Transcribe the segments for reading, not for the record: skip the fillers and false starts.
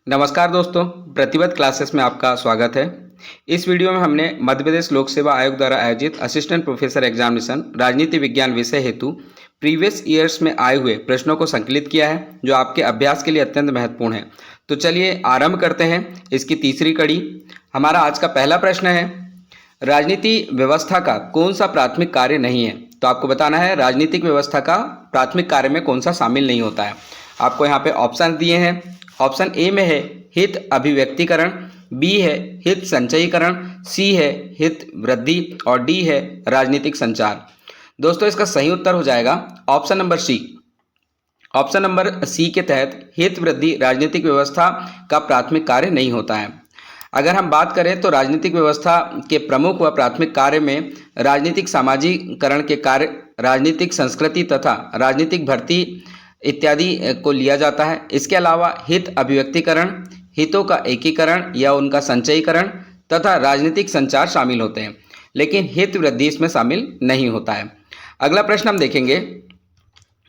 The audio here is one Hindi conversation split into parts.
नमस्कार दोस्तों, प्रतिबद्ध क्लासेस में आपका स्वागत है। इस वीडियो में हमने मध्य प्रदेश लोक सेवा आयोग द्वारा आयोजित असिस्टेंट प्रोफेसर एग्जामिनेशन राजनीति विज्ञान विषय हेतु प्रीवियस ईयर्स में आए हुए प्रश्नों को संकलित किया है, जो आपके अभ्यास के लिए अत्यंत महत्वपूर्ण है। तो चलिए आरंभ करते हैं इसकी तीसरी कड़ी। हमारा आज का पहला प्रश्न है, राजनीति व्यवस्था का कौन सा प्राथमिक कार्य नहीं है? तो आपको बताना है राजनीतिक व्यवस्था का प्राथमिक कार्य में कौन सा शामिल नहीं होता है। आपको यहाँ पे ऑप्शन दिए हैं। ऑप्शन ए में है हित अभिव्यक्तिकरण, बी है हित संचयीकरण, सी है हित वृद्धि और डी है राजनीतिक संचार। दोस्तों, इसका सही उत्तर हो जाएगा option number C. Option number C के तहत हित वृद्धि राजनीतिक व्यवस्था का प्राथमिक कार्य नहीं होता है। अगर हम बात करें तो राजनीतिक व्यवस्था के प्रमुख व प्राथमिक कार्य में राजनीतिक सामाजिकरण के कार्य, राजनीतिक संस्कृति तथा राजनीतिक भर्ती इत्यादि को लिया जाता है। इसके अलावा हित अभिव्यक्तिकरण, हितों का एकीकरण या उनका संचयीकरण तथा राजनीतिक संचार शामिल होते हैं, लेकिन हित वृद्धि इसमें शामिल नहीं होता है। अगला प्रश्न हम देखेंगे,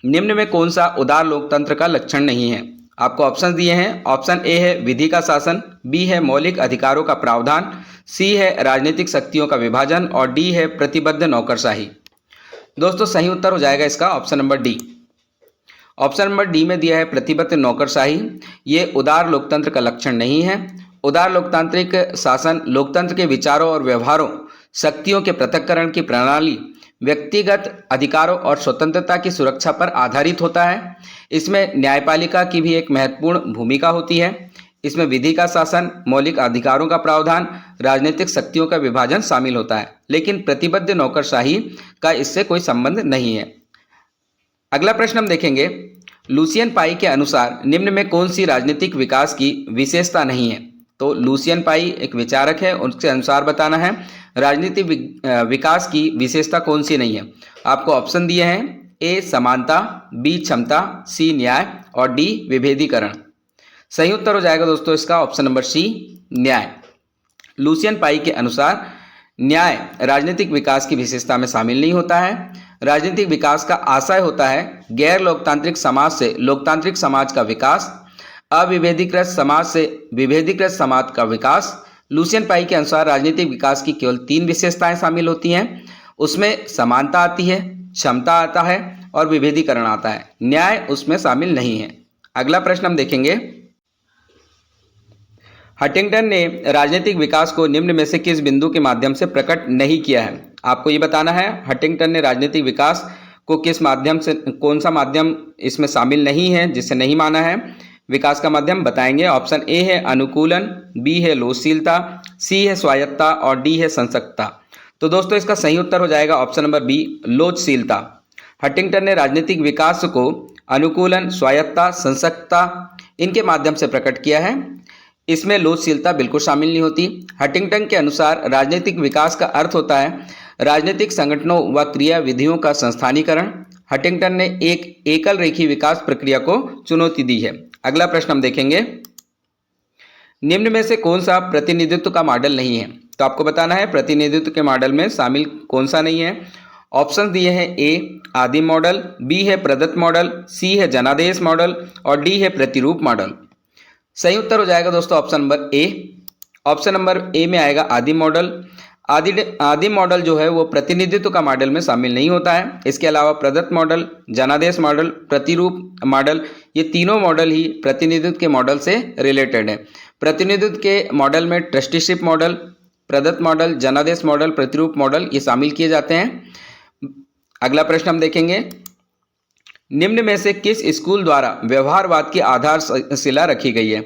निम्न में कौन सा उदार लोकतंत्र का लक्षण नहीं है? आपको ऑप्शन दिए हैं। ऑप्शन ए है विधि का शासन, बी है मौलिक अधिकारों का प्रावधान, सी है राजनीतिक शक्तियों का विभाजन और डी है प्रतिबद्ध नौकरशाही। दोस्तों, सही उत्तर हो जाएगा इसका option number D. Option number D में दिया है प्रतिबद्ध नौकरशाही। ये उदार लोकतंत्र का लक्षण नहीं है। उदार लोकतांत्रिक शासन लोकतंत्र के विचारों और व्यवहारों, शक्तियों के पृथक्करण की प्रणाली, व्यक्तिगत अधिकारों और स्वतंत्रता की सुरक्षा पर आधारित होता है। इसमें न्यायपालिका की भी एक महत्वपूर्ण भूमिका होती है। इसमें विधि का शासन, मौलिक अधिकारों का प्रावधान, राजनीतिक शक्तियों का विभाजन शामिल होता है, लेकिन प्रतिबद्ध नौकरशाही का इससे कोई संबंध नहीं है। अगला प्रश्न हम देखेंगे, लुसियन पाई के अनुसार निम्न में कौन सी राजनीतिक विकास की विशेषता नहीं है? तो लुसियन पाई एक विचारक है, उनके अनुसार बताना है राजनीतिक विकास की विशेषता कौन सी नहीं है। आपको ऑप्शन दिए हैं, ए समानता, बी क्षमता, सी न्याय और डी विभेदीकरण। सही उत्तर हो जाएगा दोस्तों इसका ऑप्शन नंबर सी, न्याय। लुसियन पाई के अनुसार न्याय राजनीतिक विकास की विशेषता में शामिल नहीं होता है। राजनीतिक विकास का आशय होता है गैर लोकतांत्रिक समाज से लोकतांत्रिक समाज का विकास, अविभेदीकृत समाज से विभेदीकृत समाज का विकास। लुसियन पाई के अनुसार राजनीतिक विकास की केवल 3 विशेषताएं शामिल होती हैं। उसमें समानता आती है, क्षमता आता है और विभेदीकरण आता है। न्याय उसमें शामिल नहीं है। अगला प्रश्न हम देखेंगे, हंटिंगटन ने राजनीतिक विकास को निम्न में से किस बिंदु के माध्यम से प्रकट नहीं किया है? आपको ये बताना है हंटिंगटन ने राजनीतिक विकास को किस माध्यम से, कौन सा माध्यम इसमें शामिल नहीं है, जिसे नहीं माना है विकास का माध्यम बताएंगे। ऑप्शन ए है अनुकूलन, बी है लोचशीलता, सी है स्वायत्तता और डी है संसक्तता। तो दोस्तों, इसका सही उत्तर हो जाएगा ऑप्शन नंबर बी, लोचशीलता। हंटिंगटन ने राजनीतिक विकास को अनुकूलन, स्वायत्तता, संसक्तता इनके माध्यम से प्रकट किया है। इसमें लोचशीलता बिल्कुल शामिल नहीं होती। हंटिंगटन के अनुसार राजनीतिक विकास का अर्थ होता है राजनीतिक संगठनों व क्रिया विधियों का संस्थानीकरण। हंटिंगटन ने एक एकल रेखीय विकास प्रक्रिया को चुनौती दी है। अगला प्रश्न हम देखेंगे, निम्न में से कौन सा प्रतिनिधित्व का मॉडल नहीं है? तो आपको बताना है प्रतिनिधित्व के मॉडल में शामिल कौन सा नहीं है। ऑप्शन दिए हैं, ए आदिम मॉडल, बी है प्रदत्त मॉडल, सी है जनादेश मॉडल और डी है प्रतिरूप मॉडल। सही उत्तर हो जाएगा दोस्तों ऑप्शन नंबर ए। ऑप्शन नंबर ए में आएगा आदिम मॉडल। आदिम मॉडल जो है वो प्रतिनिधित्व का मॉडल में शामिल नहीं होता है। इसके अलावा प्रदत्त मॉडल, जनादेश मॉडल, प्रतिरूप मॉडल, ये तीनों मॉडल ही प्रतिनिधित्व के मॉडल से रिलेटेड है। प्रतिनिधित्व के मॉडल में ट्रस्टीशिप मॉडल, प्रदत्त मॉडल, जनादेश मॉडल, प्रतिरूप मॉडल ये शामिल किए जाते हैं। अगला प्रश्न हम देखेंगे, निम्न में से किस स्कूल द्वारा व्यवहारवाद की आधारशिला रखी गई है?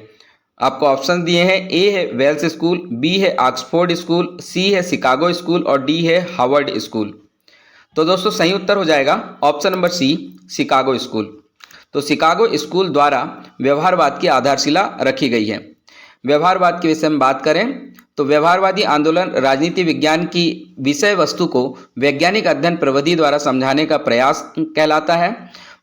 आपको ऑप्शन दिए हैं, ए है वेल्स स्कूल, बी है ऑक्सफोर्ड स्कूल, सी है शिकागो स्कूल और डी है हार्वर्ड स्कूल। तो दोस्तों, सही उत्तर हो जाएगा option number C, Chicago school. तो शिकागो स्कूल द्वारा व्यवहारवाद की आधारशिला रखी गई है। व्यवहारवाद के विषय में बात करें तो व्यवहारवादी आंदोलन राजनीति विज्ञान की विषय वस्तु को वैज्ञानिक अध्ययन प्रविधि द्वारा समझाने का प्रयास कहलाता है।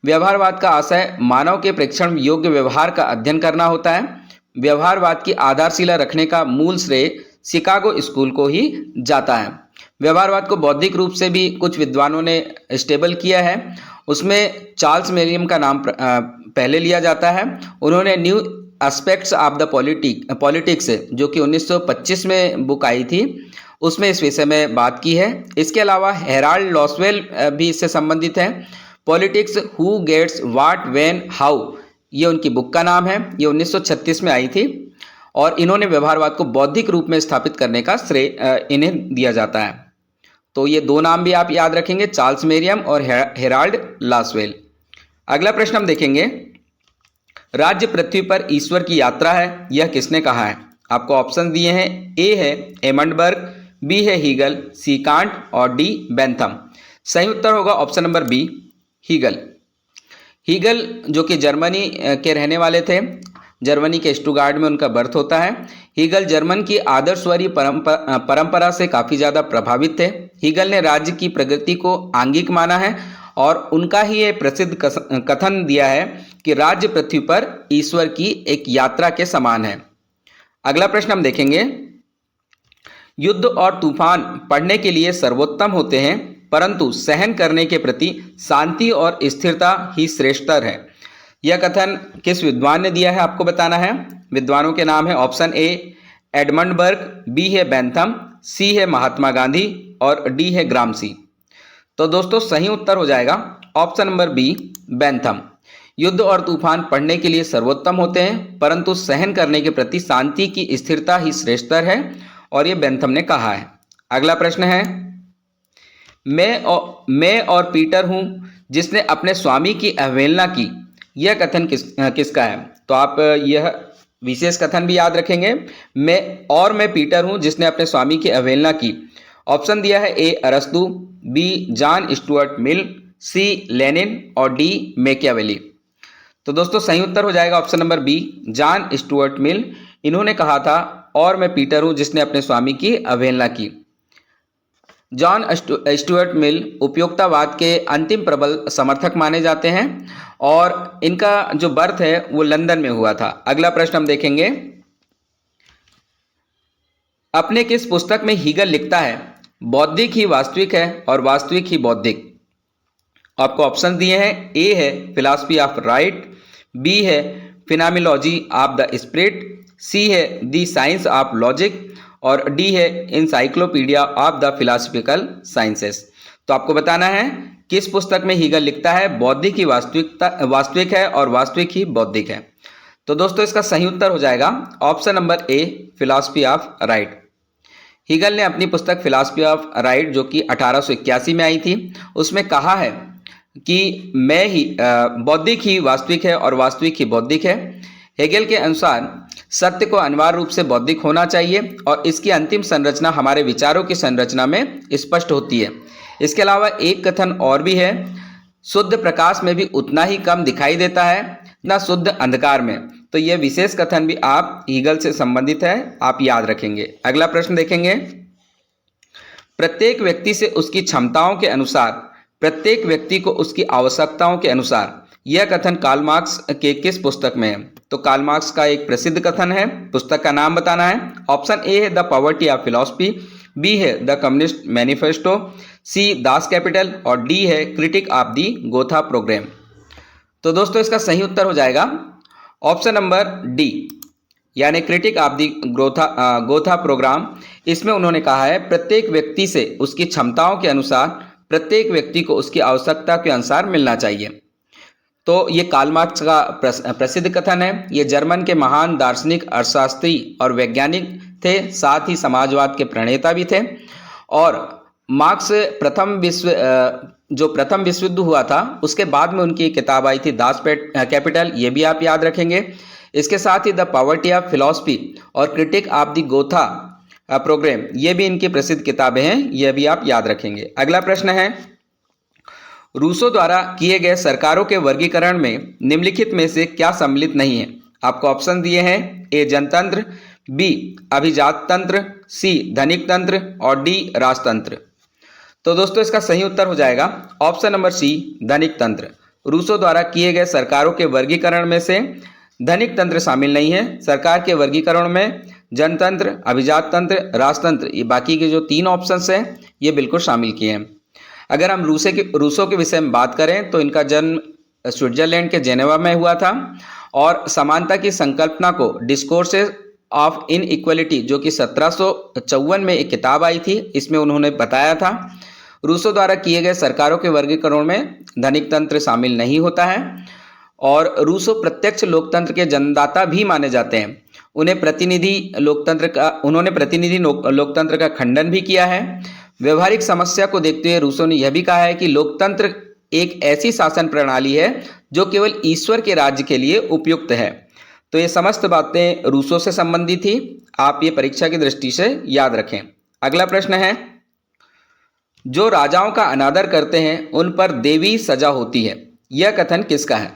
व्यवहारवाद का आशय मानव के प्रेक्षण योग्य व्यवहार का अध्ययन करना होता है। व्यवहारवाद की आधारशिला रखने का मूल श्रेय शिकागो स्कूल को ही जाता है। व्यवहारवाद को बौद्धिक रूप से भी कुछ विद्वानों ने स्टेबल किया है। उसमें चार्ल्स मेरियम का नाम पहले लिया जाता है। उन्होंने new aspects of the politics जो कि 1925 में बुक आई थी, उसमें इस विषय में बात की है। इसके अलावा हेराल्ड लॉसवेल भी इससे संबंधित है। Politics who gets what when how, ये उनकी बुक का नाम है। ये 1936 में आई थी और इन्होंने व्यवहारवाद को बौद्धिक रूप में स्थापित करने का श्रेय इन्हें दिया जाता है। तो ये दो नाम भी आप याद रखेंगे, चार्ल्स मेरियम और हेराल्ड लॉसवेल। अगला प्रश्न हम देखेंगे, राज्य पृथ्वी पर ईश्वर की यात्रा है, यह किसने कहा है? आपको ऑप्शन दिए हैं, ए है एमंडबर्ग, बी है हीगल, सी कांट और डी बेंथम। सही उत्तर होगा option number B, Hegel. Hegel जो कि जर्मनी के रहने वाले थे, जर्मनी के स्टुटगार्ट में उनका बर्थ होता है। हीगल जर्मन की आदर्शवादी परंपरा से काफ़ी ज़्यादा प्रभावित थे। हीगल ने राज्य की प्रगति को आंगिक माना है और उनका ही ये प्रसिद्ध कथन दिया है कि राज्य पृथ्वी पर ईश्वर की एक यात्रा के समान है। अगला प्रश्न हम देखेंगे, युद्ध और तूफान पढ़ने के लिए सर्वोत्तम होते हैं, परंतु सहन करने के प्रति शांति और स्थिरता ही श्रेष्ठतर है। यह कथन किस विद्वान ने दिया है आपको बताना है। विद्वानों के नाम है, ऑप्शन ए एडमंडबर्ग, बी है बेंथम, सी है महात्मा गांधी और डी है ग्रामसी। तो दोस्तों सही उत्तर हो जाएगा ऑप्शन नंबर बी, बेंथम। युद्ध और तूफान पढ़ने के लिए सर्वोत्तम होते हैं, परंतु सहन करने के प्रति शांति की स्थिरता ही श्रेष्ठतर है, और ये बेंथम ने कहा है। अगला प्रश्न है, मैं और पीटर हूं जिसने अपने स्वामी की अवहेलना की, यह कथन किसका है? तो आप यह विशेष कथन भी याद रखेंगे, मैं पीटर हूं जिसने अपने स्वामी की अवहेलना की। ऑप्शन दिया है, ए अरस्तु, B John Stuart Mill, C Lenin और डी मैकियावेली। तो दोस्तों सही उत्तर हो जाएगा option number B, John Stuart Mill. इन्होंने कहा था और मैं पीटर हूं जिसने अपने स्वामी की अवहेलना की। जॉन स्टुअर्ट मिल उपयोक्तावाद के अंतिम प्रबल समर्थक माने जाते हैं और इनका जो बर्थ है वो लंदन में हुआ था। अगला प्रश्न हम देखेंगे, अपने किस पुस्तक में हीगल लिखता है बौद्धिक ही वास्तविक है और वास्तविक ही बौद्धिक? आपको ऑप्शन दिए हैं, ए है फिलॉसफी ऑफ राइट, बी है फिनोमेनोलॉजी ऑफ द स्पिरिट, सी है द साइंस ऑफ लॉजिक और डी है encyclopedia of the philosophical sciences. तो आपको बताना है किस पुस्तक में हीगल लिखता है बौद्धिक ही वास्तविक है और वास्तविक ही बौद्धिक है। तो दोस्तों इसका सही उत्तर हो जाएगा option number A, philosophy of right. Hegel ने अपनी पुस्तक फिलॉसफी ऑफ राइट जो कि 1881 में आई थी, उसमें कहा है कि मैं ही बौद्धिक ही वास्तविक है और वास्तविक ही बौद्धिक है। हेगेल के अनुसार सत्य को अनिवार्य रूप से बौद्धिक होना चाहिए और इसकी अंतिम संरचना हमारे विचारों की संरचना में स्पष्ट होती है। इसके अलावा एक कथन और भी है, शुद्ध प्रकाश में भी उतना ही कम दिखाई देता है ना शुद्ध अंधकार में। तो यह विशेष कथन भी आप हीगल से संबंधित है, आप याद रखेंगे। अगला प्रश्न देखेंगे, प्रत्येक व्यक्ति से उसकी क्षमताओं के अनुसार, प्रत्येक व्यक्ति को उसकी आवश्यकताओं के अनुसार, यह कथन कार्ल मार्क्स के किस पुस्तक में है? तो कार्ल मार्क्स का एक प्रसिद्ध कथन है, पुस्तक का नाम बताना है। ऑप्शन ए है the poverty of philosophy, B है the communist manifesto, C Das Kapital और डी है critique of the Gotha programme. तो दोस्तों इसका सही उत्तर हो जाएगा ऑप्शन नंबर डी, यानी critique of the Gotha programme. इसमें उन्होंने कहा है प्रत्येक व्यक्ति से उसकी क्षमताओं के अनुसार, प्रत्येक व्यक्ति को उसकी आवश्यकता के अनुसार मिलना चाहिए। तो ये कार्ल मार्क्स का प्रसिद्ध कथन है। ये जर्मन के महान दार्शनिक, अर्थशास्त्री और वैज्ञानिक थे, साथ ही समाजवाद के प्रणेता भी थे। और मार्क्स जो प्रथम विश्व युद्ध हुआ था उसके बाद में उनकी किताब आई थी दास कैपिटल, ये भी आप याद रखेंगे। इसके साथ ही द पॉवर्टी ऑफ फिलॉसफी और critique of the Gotha programme, ये भी इनकी प्रसिद्ध किताबें हैं, ये भी आप याद रखेंगे। अगला प्रश्न है, रूसो द्वारा किए गए सरकारों के वर्गीकरण में निम्नलिखित में से क्या सम्मिलित नहीं है? आपको ऑप्शन दिए हैं, ए जनतंत्र, बी अभिजात तंत्र, सी धनिक तंत्र और डी राजतंत्र। तो दोस्तों इसका सही उत्तर हो जाएगा ऑप्शन नंबर सी, धनिक तंत्र। रूसो द्वारा किए गए सरकारों के वर्गीकरण में से धनिक तंत्र शामिल नहीं है। सरकार के वर्गीकरण में जनतंत्र, अभिजात तंत्र, राजतंत्र, ये बाकी के जो 3 ऑप्शंस हैं ये बिल्कुल शामिल किए हैं। अगर हम रूसो के विषय में बात करें तो इनका जन्म स्विट्जरलैंड के जेनेवा में हुआ था। और समानता की संकल्पना को डिस्कोर्सेस ऑफ इनइक्वलिटी, जो कि 1754 में एक किताब आई थी, इसमें उन्होंने बताया था। रूसो द्वारा किए गए सरकारों के वर्गीकरण में धनिक तंत्र शामिल नहीं होता है। और रूसो प्रत्यक्ष लोकतंत्र के जन्मदाता भी माने जाते हैं। उन्होंने प्रतिनिधि लोकतंत्र का खंडन भी किया है। व्यवहारिक समस्या को देखते हुए रूसो ने यह भी कहा है कि लोकतंत्र एक ऐसी शासन प्रणाली है जो केवल ईश्वर के राज्य के लिए उपयुक्त है। तो ये समस्त बातें रूसो से संबंधित थी। आप ये परीक्षा की दृष्टि से याद रखें। अगला प्रश्न है, जो राजाओं का अनादर करते हैं उन पर देवी सजा होती है, यह कथन किसका है?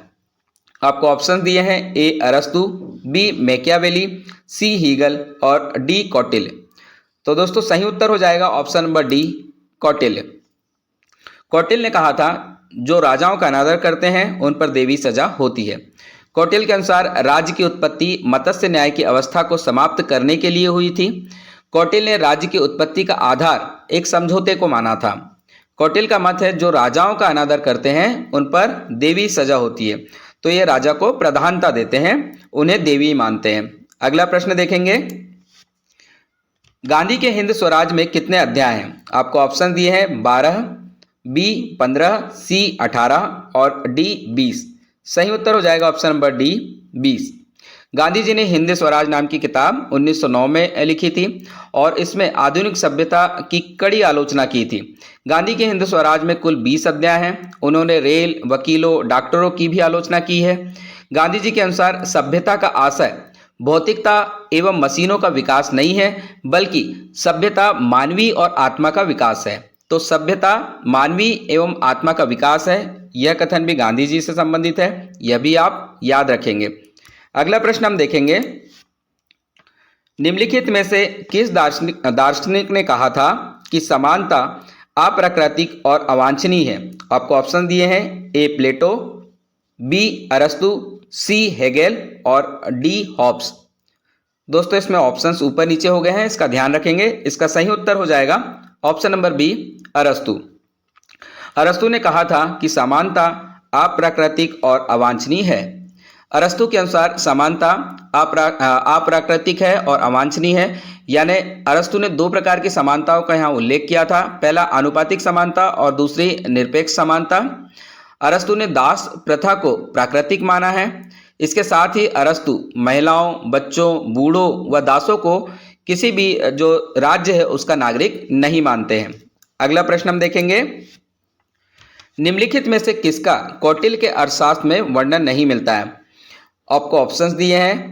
आपको ऑप्शन दिए हैं, ए अरस्तु, बी मैकियावेली, सी हीगल और डी कौटिल्य। तो दोस्तों सही उत्तर हो जाएगा option number D, Kautilya. Kautilya ने कहा था जो राजाओं का अनादर करते हैं उन पर देवी सजा होती है। कौटिल्य के अनुसार राज्य की उत्पत्ति मत्स्य न्याय की अवस्था को समाप्त करने के लिए हुई थी। कौटिल्य ने राज्य की उत्पत्ति का आधार एक समझौते को माना था। कौटिल्य का मत है जो राजाओं का अनादर करते हैं उन पर देवी सजा होती है। तो ये राजा को प्रधानता देते हैं, उन्हें देवी मानते हैं। अगला प्रश्न देखेंगे, गांधी के हिंद स्वराज में कितने अध्याय हैं? आपको ऑप्शन दिए हैं 12, बी 15, सी 18 और डी 20। सही उत्तर हो जाएगा option number D 20। Gandhi ji ने हिंद स्वराज नाम की किताब 1909 में लिखी थी और इसमें आधुनिक सभ्यता की कड़ी आलोचना की थी। गांधी के हिंद स्वराज में कुल 20 अध्याय हैं। उन्होंने रेल, वकीलों, डॉक्टरों की भी आलोचना की है। गांधी जी के अनुसार सभ्यता का आशय भौतिकता एवं मशीनों का विकास नहीं है, बल्कि सभ्यता मानवीय और आत्मा का विकास है। तो सभ्यता मानवीय एवं आत्मा का विकास है, यह कथन भी गांधी जी से संबंधित है, यह भी आप याद रखेंगे। अगला प्रश्न हम देखेंगे, निम्नलिखित में से किस दार्शनिक ने कहा था कि समानता अप्राकृतिक और अवांछनीय है? आपको ऑप्शन दिए हैं, ए प्लेटो, बी अरस्तु, सी हेगेल और डी हॉब्स। दोस्तों इसमें ऑप्शंस ऊपर नीचे हो गए हैं, इसका ध्यान रखेंगे। इसका सही उत्तर हो जाएगा ऑप्शन नंबर बी, अरस्तु। अरस्तु ने कहा था कि समानता अप्राकृतिक और अवांछनीय है। अरस्तु के अनुसार समानता अप्राकृतिक है और अवांछनीय है, यानी अरस्तु ने दो प्रकार की समानताओं का यहाँ उल्लेख किया था। पहला आनुपातिक समानता और दूसरी निरपेक्ष समानता। अरस्तु ने दास प्रथा को प्राकृतिक माना है। इसके साथ ही अरस्तु महिलाओं, बच्चों, बूढ़ों व दासों को किसी भी जो राज्य है उसका नागरिक नहीं मानते हैं। अगला प्रश्न हम देखेंगे, निम्नलिखित में से किसका कौटिल्य के अर्थशास्त्र में वर्णन नहीं मिलता है? आपको ऑप्शंस दिए हैं,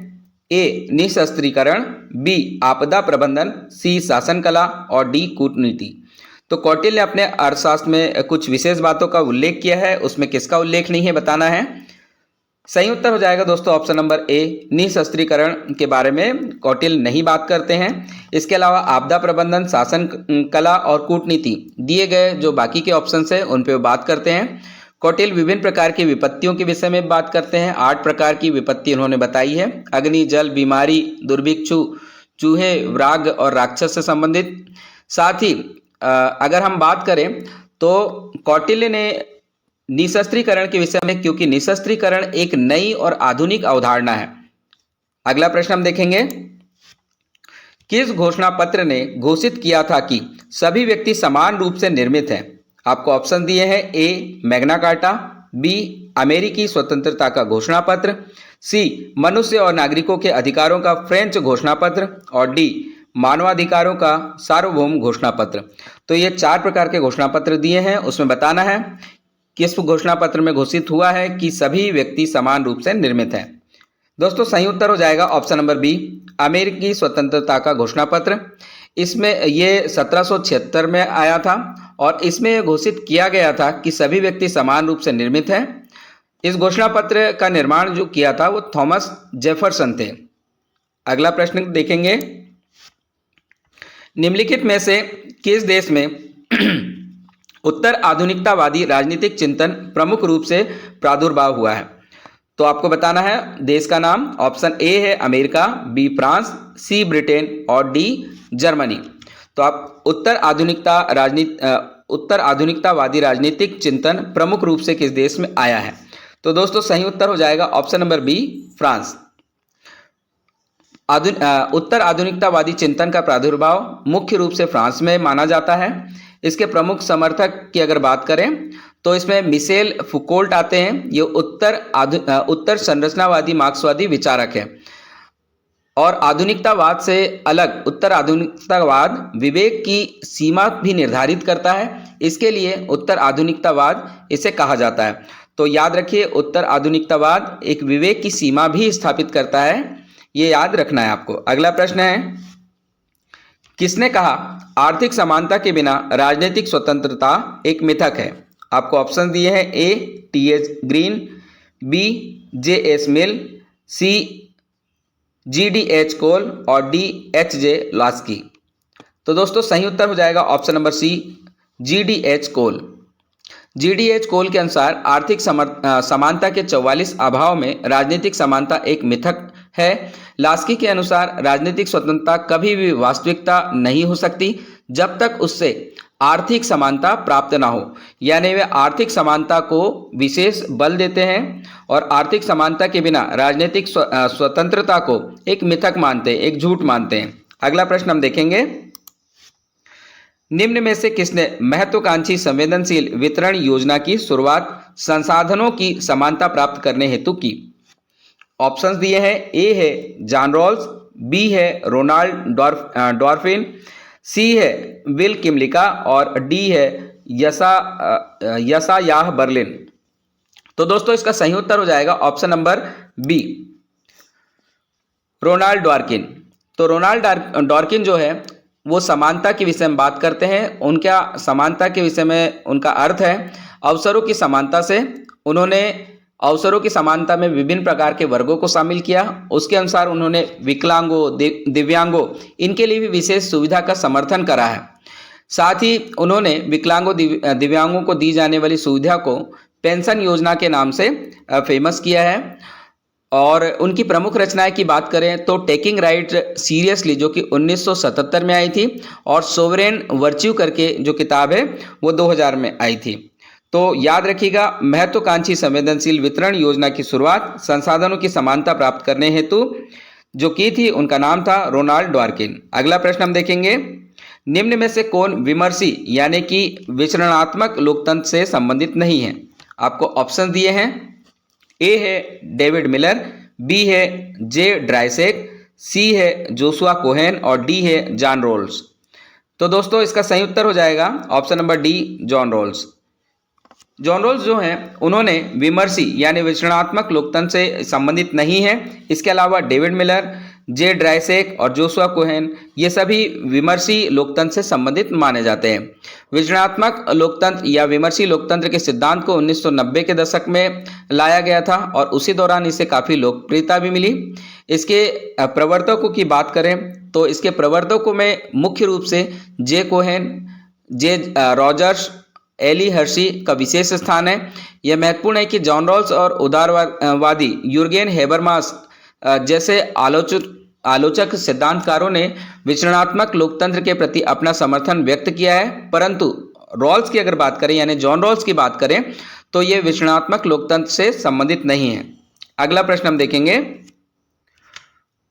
ए निशस्त्रीकरण, बी आपदा प्रबंधन, सी शासन कला और डी कूटनीति। तो कौटिल्य ने अपने अर्थशास्त्र में कुछ विशेष बातों का उल्लेख किया है, उसमें किसका उल्लेख नहीं है बताना है। सही उत्तर हो जाएगा दोस्तों ऑप्शन नंबर ए, निशस्त्रीकरण के बारे में कौटिल्य नहीं बात करते हैं। इसके अलावा आपदा प्रबंधन, शासन कला और कूटनीति दिए गए जो बाकी के ऑप्शन है उन पे बात करते हैं। कौटिल्य विभिन्न प्रकार की विपत्तियों के विषय में बात करते हैं। 8 प्रकार की विपत्ति उन्होंने बताई है, अग्नि, जल, बीमारी, दुर्भिक्षु, चूहे, व्राग और राक्षस से संबंधित। साथ ही अगर हम बात करें तो कौटिल्य ने निशस्त्रीकरण के विषय में, क्योंकि निशस्त्रीकरण एक नई और आधुनिक अवधारणा है। अगला प्रश्न हम देखेंगे, किस घोषणा पत्र ने घोषित किया था कि सभी व्यक्ति समान रूप से निर्मित हैं? आपको ऑप्शन दिए हैं, ए मैग्ना कार्टा, बी अमेरिकी स्वतंत्रता का घोषणा पत्र, सी मनुष्य और नागरिकों के अधिकारों का फ्रेंच घोषणा पत्र और डी मानवाधिकारों का सार्वभौम घोषणा पत्र। तो ये 4 प्रकार के घोषणा पत्र दिए हैं, उसमें बताना है किस घोषणा पत्र में घोषित हुआ है कि सभी व्यक्ति समान रूप से निर्मित हैं। दोस्तों सही उत्तर हो जाएगा ऑप्शन नंबर बी, अमेरिकी स्वतंत्रता का घोषणा पत्र। इसमें ये 1776 में आया था और इसमें घोषित किया गया था कि सभी व्यक्ति समान रूप से निर्मित हैं। इस घोषणा पत्र का निर्माण जो किया था वो थॉमस जेफरसन थे। अगला प्रश्न देखेंगे, निम्नलिखित में से किस देश में उत्तर आधुनिकतावादी राजनीतिक चिंतन प्रमुख रूप से प्रादुर्भाव हुआ है? तो आपको बताना है देश का नाम। ऑप्शन ए है अमेरिका, बी फ्रांस, सी ब्रिटेन और डी जर्मनी। तो आप उत्तर आधुनिकतावादी राजनीतिक चिंतन प्रमुख रूप से किस देश में आया है? तो दोस्तों सही उत्तर हो जाएगा ऑप्शन नंबर बी, फ्रांस। उत्तर आधुनिकतावादी चिंतन का प्रादुर्भाव मुख्य रूप से फ्रांस में माना जाता है। इसके प्रमुख समर्थक की अगर बात करें तो इसमें मिशेल फुकोल्ट आते हैं। ये उत्तर संरचनावादी मार्क्सवादी विचारक हैं। और आधुनिकतावाद से अलग उत्तर आधुनिकतावाद विवेक की सीमा भी निर्धारित करता है, इसके लिए उत्तर आधुनिकतावाद इसे कहा जाता है। तो याद रखिए, उत्तर आधुनिकतावाद एक विवेक की सीमा भी स्थापित करता है, ये याद रखना है आपको। अगला प्रश्न है, किसने कहा आर्थिक समानता के बिना राजनीतिक स्वतंत्रता एक मिथक है? आपको ऑप्शन दिए हैं, A T H. Green, B J S. Mill, C G D H. Cole और डी एच.जे. लास्की। तो दोस्तों सही उत्तर हो जाएगा ऑप्शन नंबर सी, जी.डी.एच. कोल। जी.डी.एच. कोल के अनुसार आर्थिक समानता के 44 अभाव में राजनीतिक समानता एक मिथक है। लास्की के अनुसार राजनीतिक स्वतंत्रता कभी भी वास्तविकता नहीं हो सकती जब तक उससे आर्थिक समानता प्राप्त ना हो। यानी वे आर्थिक समानता को विशेष बल देते हैं और आर्थिक समानता के बिना राजनीतिक स्वतंत्रता को एक मिथक मानते हैं, एक झूठ मानते हैं। अगला प्रश्न हम देखेंगे, निम्न में से किसने महत्वाकांक्षी संवेदनशील वितरण योजना की शुरुआत संसाधनों की समानता प्राप्त करने हेतु की? ऑप्शंस दिए हैं, ए है जॉन रॉल्स, बी है रोनाल्ड डॉर्फिन, सी है विल किमलिका और डी है यशायाह बर्लिन। तो दोस्तों इसका सही उत्तर हो जाएगा ऑप्शन नंबर बी, रोनाल्ड डॉर्किन। तो रोनाल्ड डॉर्किन जो है वो समानता के विषय में बात करते हैं। उनका समानता के विषय में उनका अर्थ है अवसरों की समानता से। उन्होंने अवसरों की समानता में विभिन्न प्रकार के वर्गों को शामिल किया। उसके अनुसार उन्होंने विकलांगों, दिव्यांगों, इनके लिए भी विशेष सुविधा का समर्थन करा है। साथ ही उन्होंने विकलांगों, दिव्यांगों को दी जाने वाली सुविधा को पेंशन योजना के नाम से फेमस किया है। और उनकी प्रमुख रचनाएं की बात करें तो टेकिंग राइट सीरियसली जो कि 1977 में आई थी, और सोवरेन वर्च्यू करके जो किताब है वो 2000 में आई थी। तो याद रखिएगा, महत्वाकांक्षी संवेदनशील वितरण योजना की शुरुआत संसाधनों की समानता प्राप्त करने हेतु जो की थी उनका नाम था रोनाल्ड डॉर्किन। अगला प्रश्न हम देखेंगे, निम्न में से कौन विमर्शी यानी कि विचरणात्मक लोकतंत्र से संबंधित नहीं है? आपको ऑप्शन दिए हैं, ए है डेविड मिलर, बी है जे ड्राइसेक, सी है जोशुआ कोहेन और डी है जॉन रॉल्स। तो दोस्तों इसका सही उत्तर हो जाएगा option number D, John Rawls. John Rawls जो हैं उन्होंने विमर्शी यानी विचरणात्मक लोकतंत्र से संबंधित नहीं है। इसके अलावा डेविड मिलर, जे ड्राइसेक और जोशुआ कोहेन ये सभी विमर्शी लोकतंत्र से संबंधित माने जाते हैं। विचरणात्मक लोकतंत्र या विमर्शी लोकतंत्र के सिद्धांत को 1990 के दशक में लाया गया था और उसी दौरान इसे काफ़ी लोकप्रियता भी मिली। इसके प्रवर्तकों की बात करें तो इसके प्रवर्तकों में मुख्य रूप से जे कोहेन, जे रॉजर्स, एली हर्शी का विशेष स्थान है। यह महत्वपूर्ण है कि जॉन रॉल्स और उदारवादी यूर्गेन हेबरमास जैसे आलोचक सिद्धांतकारों ने विचरणात्मक लोकतंत्र के प्रति अपना समर्थन व्यक्त किया है, परंतु रॉल्स की अगर बात करें यानी जॉन रॉल्स की बात करें तो ये विचरणात्मक लोकतंत्र से संबंधित नहीं है। अगला प्रश्न हम देखेंगे,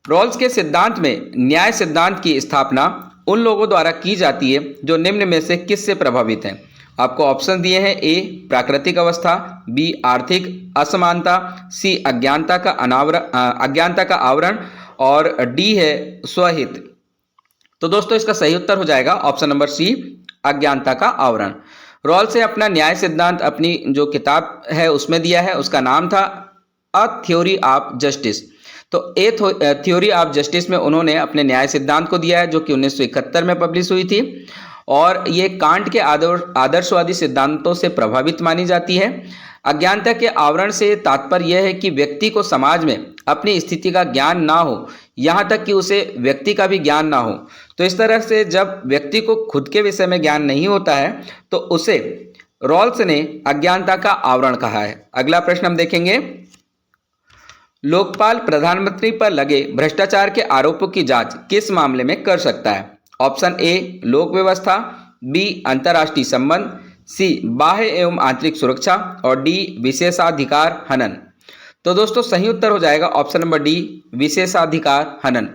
रॉल्स के सिद्धांत में न्याय सिद्धांत की स्थापना उन लोगों द्वारा की जाती है जो निम्न में से किससे प्रभावित हैं? आपको ऑप्शन दिए हैं, ए प्राकृतिक अवस्था, बी आर्थिक असमानता, सी अज्ञानता का आवरण और डी है स्वहित। तो दोस्तों इसका सही उत्तर हो जाएगा ऑप्शन नंबर सी, अज्ञानता का आवरण। रॉल्स ने अपना न्याय सिद्धांत अपनी जो किताब है उसमें दिया है, उसका नाम था अ थ्योरी ऑफ जस्टिस। तो ए थ्योरी ऑफ जस्टिस में उन्होंने अपने न्याय सिद्धांत को दिया है जो कि 1971 में पब्लिश हुई थी और ये कांट के आदर्शवादी सिद्धांतों से प्रभावित मानी जाती है। अज्ञानता के आवरण से तात्पर्य यह है कि व्यक्ति को समाज में अपनी स्थिति का ज्ञान ना हो, यहाँ तक कि उसे व्यक्ति का भी ज्ञान ना हो। तो इस तरह से जब व्यक्ति को खुद के विषय में ज्ञान नहीं होता है तो उसे रॉल्स ने अज्ञानता का आवरण कहा है। अगला प्रश्न हम देखेंगे, लोकपाल प्रधानमंत्री पर लगे भ्रष्टाचार के आरोपों की जांच किस मामले में कर सकता है? ऑप्शन ए लोक व्यवस्था, बी अंतर्राष्ट्रीय संबंध, सी बाह्य एवं आंतरिक सुरक्षा और डी विशेषाधिकार हनन। तो दोस्तों सही उत्तर हो जाएगा ऑप्शन नंबर डी विशेषाधिकार हनन।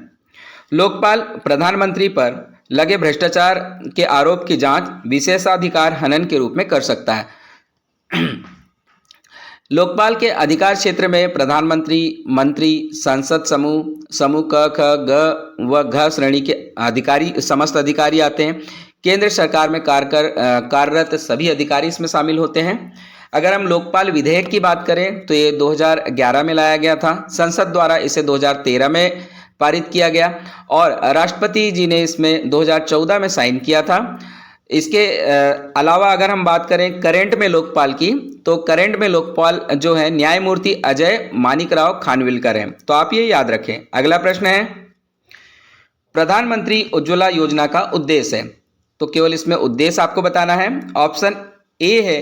लोकपाल प्रधानमंत्री पर लगे भ्रष्टाचार के आरोप की जांच विशेषाधिकार हनन के रूप में कर सकता है। लोकपाल के अधिकार क्षेत्र में प्रधानमंत्री, मंत्री, संसद समूह क, ख, ग व घ श्रेणी के अधिकारी, समस्त अधिकारी आते हैं। केंद्र सरकार में कार्यरत सभी अधिकारी इसमें शामिल होते हैं। अगर हम लोकपाल विधेयक की बात करें तो ये 2011 में लाया गया था। संसद द्वारा इसे 2013 में पारित किया गया और राष्ट्रपति जी ने इसमें 2014 में साइन किया था। इसके अलावा अगर हम बात करें करंट में लोकपाल की, तो करंट में लोकपाल जो है न्यायमूर्ति अजय मानिकराव खानविलकर हैं। तो आप ये याद रखें। अगला प्रश्न है, प्रधानमंत्री उज्ज्वला योजना का उद्देश्य है। तो केवल इसमें उद्देश्य आपको बताना है। ऑप्शन ए है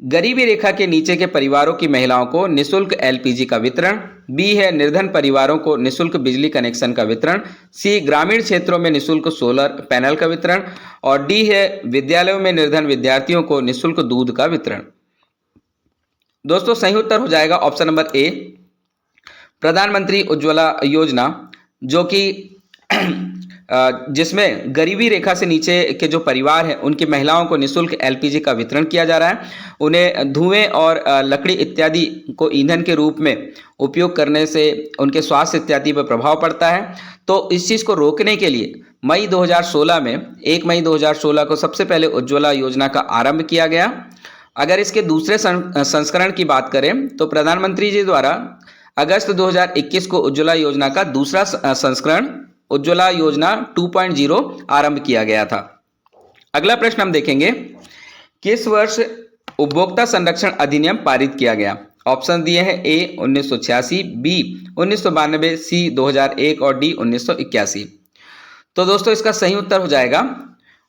गरीबी रेखा के नीचे के परिवारों की महिलाओं को निःशुल्क एलपीजी का वितरण, बी है निर्धन परिवारों को निःशुल्क बिजली कनेक्शन का वितरण, सी ग्रामीण क्षेत्रों में निःशुल्क सोलर पैनल का वितरण और डी है विद्यालयों में निर्धन विद्यार्थियों को निःशुल्क दूध का वितरण। दोस्तों सही उत्तर हो जाएगा ऑप्शन नंबर ए प्रधानमंत्री उज्ज्वला योजना, जो कि जिसमें गरीबी रेखा से नीचे के जो परिवार हैं उनकी महिलाओं को निःशुल्क एलपीजी का वितरण किया जा रहा है। उन्हें धुएं और लकड़ी इत्यादि को ईंधन के रूप में उपयोग करने से उनके स्वास्थ्य इत्यादि पर प्रभाव पड़ता है। तो इस चीज़ को रोकने के लिए मई 2016 में 1 मई 2016 को सबसे पहले उज्ज्वला योजना का आरंभ किया गया। अगर इसके दूसरे संस्करण की बात करें तो प्रधानमंत्री जी द्वारा अगस्त 2021 को उज्ज्वला योजना का दूसरा संस्करण उज्ज्वला योजना 2.0 आरंभ किया गया था। अगला प्रश्न हम देखेंगे, किस वर्ष उपभोक्ता संरक्षण अधिनियम पारित किया गया। ऑप्शन दिए हैं ए 1986, बी 1992, सी 2001 और डी 1981। तो दोस्तों इसका सही उत्तर हो जाएगा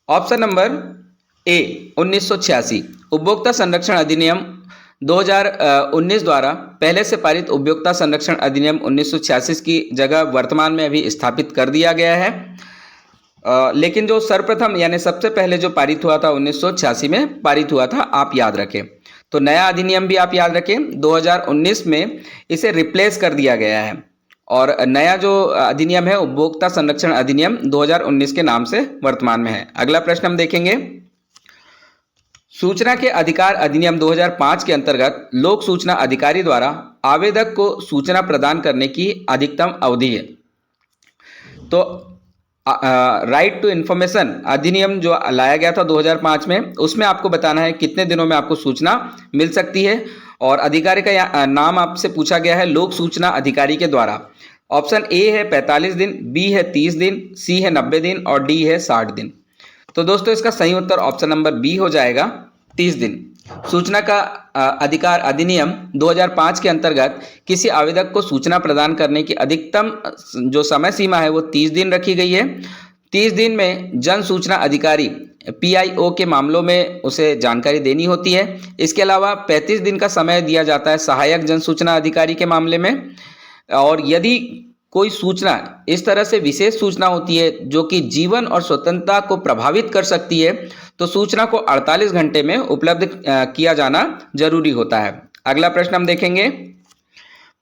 ऑप्शन नंबर ए 1986। उपभोक्ता संरक्षण अधिनियम 2019 द्वारा पहले से पारित उपभोक्ता संरक्षण अधिनियम 1986 की जगह वर्तमान में अभी स्थापित कर दिया गया है। लेकिन जो सर्वप्रथम यानी सबसे पहले जो पारित हुआ था 1986 में पारित हुआ था, आप याद रखें। तो नया अधिनियम भी आप याद रखें, 2019 में इसे रिप्लेस कर दिया गया है और नया जो अधिनियम है उपभोक्ता संरक्षण अधिनियम 2019 के नाम से वर्तमान में है। अगला प्रश्न हम देखेंगे, सूचना के अधिकार अधिनियम 2005 के अंतर्गत लोक सूचना अधिकारी द्वारा आवेदक को सूचना प्रदान करने की अधिकतम अवधि है। तो राइट टू इन्फॉर्मेशन अधिनियम जो लाया गया था 2005 में, उसमें आपको बताना है कितने दिनों में आपको सूचना मिल सकती है और अधिकारी का नाम आपसे पूछा गया है लोक सूचना अधिकारी के द्वारा। ऑप्शन ए है 45 दिन, बी है 30 दिन, सी है 90 दिन और डी है 60 दिन। तो दोस्तों इसका सही उत्तर ऑप्शन नंबर बी हो जाएगा 30 दिन। सूचना का अधिकार अधिनियम 2005 के अंतर्गत किसी आवेदक को सूचना प्रदान करने की अधिकतम जो समय सीमा है वो 30 दिन रखी गई है। 30 दिन में जन सूचना अधिकारी PIO के मामलों में उसे जानकारी देनी होती है। इसके अलावा 35 दिन का समय दिया जाता है सहायक जन सूचना अधिकारी के मामले में। और यदि कोई सूचना इस तरह से विशेष सूचना होती है जो कि जीवन और स्वतंत्रता को प्रभावित कर सकती है, तो सूचना को 48 घंटे में उपलब्ध किया जाना जरूरी होता है। अगला प्रश्न हम देखेंगे,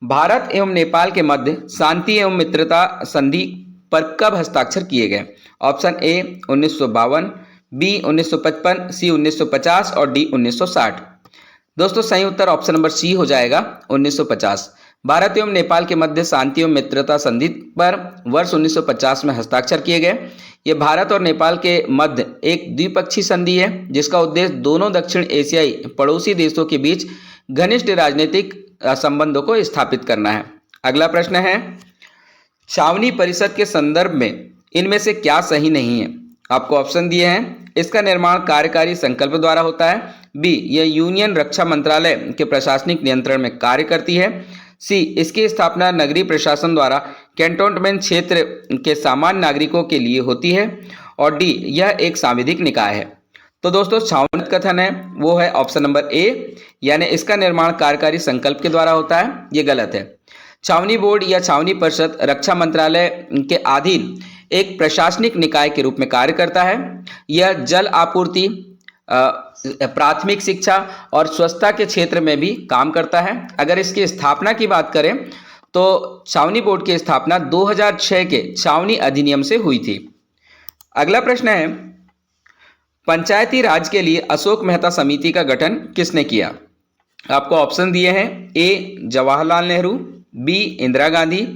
भारत एवं नेपाल के मध्य शांति एवं मित्रता संधि पर कब हस्ताक्षर किए गए। ऑप्शन ए 1952, बी 1955, सी 1950 और डी 1960। दोस्तों सही उत्तर ऑप्शन नंबर सी हो जाएगा 1950। भारत एवं नेपाल के मध्य शांति एवं मित्रता संधि पर वर्ष 1950 में हस्ताक्षर किए गए। ये भारत और नेपाल के मध्य एक द्विपक्षीय संधि है जिसका उद्देश्य दोनों दक्षिण एशियाई पड़ोसी देशों के बीच घनिष्ठ राजनीतिक संबंधों को स्थापित करना है। अगला प्रश्न है, छावनी परिषद के संदर्भ में इनमें से क्या सही नहीं है। आपको ऑप्शन दिए हैं, इसका निर्माण कार्यकारी संकल्प द्वारा होता है, बी यह यूनियन रक्षा मंत्रालय के प्रशासनिक नियंत्रण में कार्य करती है, सी इसकी स्थापना नगरीय प्रशासन द्वारा कैंटोनमेंट क्षेत्र के सामान्य नागरिकों के लिए होती है और डी यह एक सांविधिक निकाय है। तो दोस्तों छावनी कथन है वो है ऑप्शन नंबर ए, यानी इसका निर्माण कार्यकारी संकल्प के द्वारा होता है। ये गलत है। छावनी बोर्ड या छावनी परिषद रक्षा मंत्रालय के अधीन एक प्रशासनिक निकाय के रूप में कार्य करता है। यह जल आपूर्ति, प्राथमिक शिक्षा और स्वच्छता के क्षेत्र में भी काम करता है। अगर इसकी स्थापना की बात करें तो छावनी बोर्ड की स्थापना 2006 के छावनी अधिनियम से हुई थी। अगला प्रश्न है, पंचायती राज के लिए अशोक मेहता समिति का गठन किसने किया? आपको ऑप्शन दिए हैं, ए जवाहरलाल नेहरू, बी इंदिरा गांधी,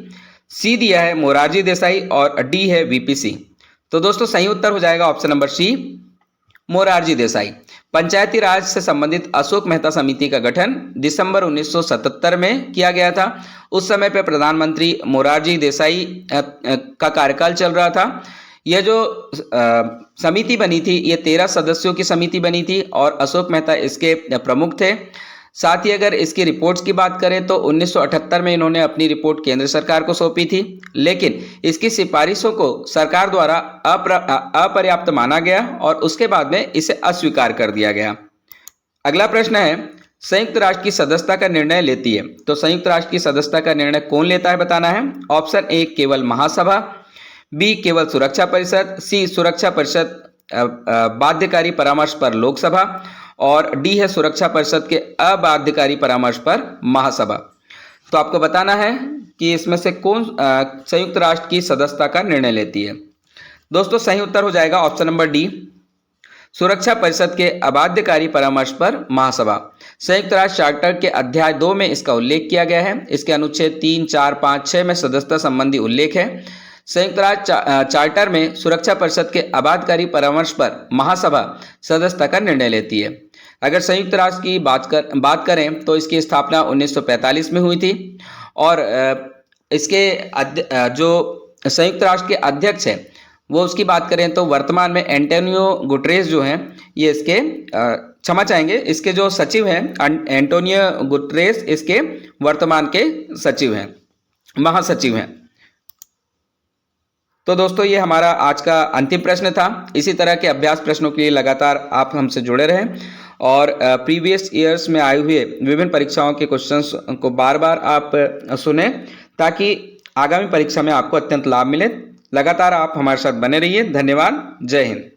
सी दिया है मोरारजी देसाई और डी है वीपी सिंह। तो दोस्तों सही उत्तर हो जाएगा option number C, Morarji Desai. Panchayati Raj से संबंधित अशोक मेहता समिति का गठन दिसंबर 1977 में किया गया था। उस समय पे प्रधानमंत्री मोरारजी देसाई का कार्यकाल चल रहा था। यह जो समिति बनी थी ये 13 सदस्यों की समिति बनी थी और अशोक मेहता इसके प्रमुख थे। साथ ही अगर इसकी रिपोर्ट्स की बात करें तो 1978 में इन्होंने अपनी रिपोर्ट केंद्र सरकार को सौंपी थी, लेकिन इसकी सिफारिशों को सरकार द्वारा अपर्याप्त माना गया और उसके बाद में इसे अस्वीकार कर दिया गया। अगला प्रश्न है, संयुक्त राष्ट्र की सदस्यता का निर्णय लेती है, तो संयुक्त राष्ट्र की सदस्यता का निर्णय कौन लेता है बताना है। ऑप्शन ए केवल महासभा, बी केवल सुरक्षा परिषद, सी सुरक्षा परिषद बाध्यकारी परामर्श पर लोकसभा और डी है सुरक्षा परिषद के अबाध्यकारी परामर्श पर महासभा। तो आपको बताना है कि इसमें से कौन संयुक्त राष्ट्र की सदस्यता का निर्णय लेती है। दोस्तों सही उत्तर हो जाएगा ऑप्शन नंबर डी, सुरक्षा परिषद के अबाध्यकारी परामर्श पर महासभा। संयुक्त राष्ट्र चार्टर के अध्याय 2 में इसका उल्लेख किया गया है। इसके अनुच्छेद 3, 4, 5, 6 में सदस्यता संबंधी उल्लेख है। संयुक्त राष्ट्र चार्टर में सुरक्षा परिषद के अबाध्यकारी परामर्श पर महासभा सदस्यता का निर्णय लेती है। अगर संयुक्त राष्ट्र की बात करें तो इसकी स्थापना 1945 में हुई थी और इसके जो संयुक्त राष्ट्र के अध्यक्ष हैं वो उसकी बात करें तो वर्तमान में एंटोनियो गुटरेस जो हैं ये इसके क्षमा चाहेंगे, इसके जो सचिव हैं एंटोनियो गुटरेस इसके वर्तमान के सचिव हैं, महासचिव हैं। तो दोस्तों ये हमारा आज का अंतिम प्रश्न था। इसी तरह के अभ्यास प्रश्नों के लिए लगातार आप हमसे जुड़े रहें और प्रीवियस ईयर्स में आए हुए विभिन्न परीक्षाओं के क्वेश्चंस को बार बार आप सुने ताकि आगामी परीक्षा में आपको अत्यंत लाभ मिले। लगातार आप हमारे साथ बने रहिए। धन्यवाद। जय हिंद।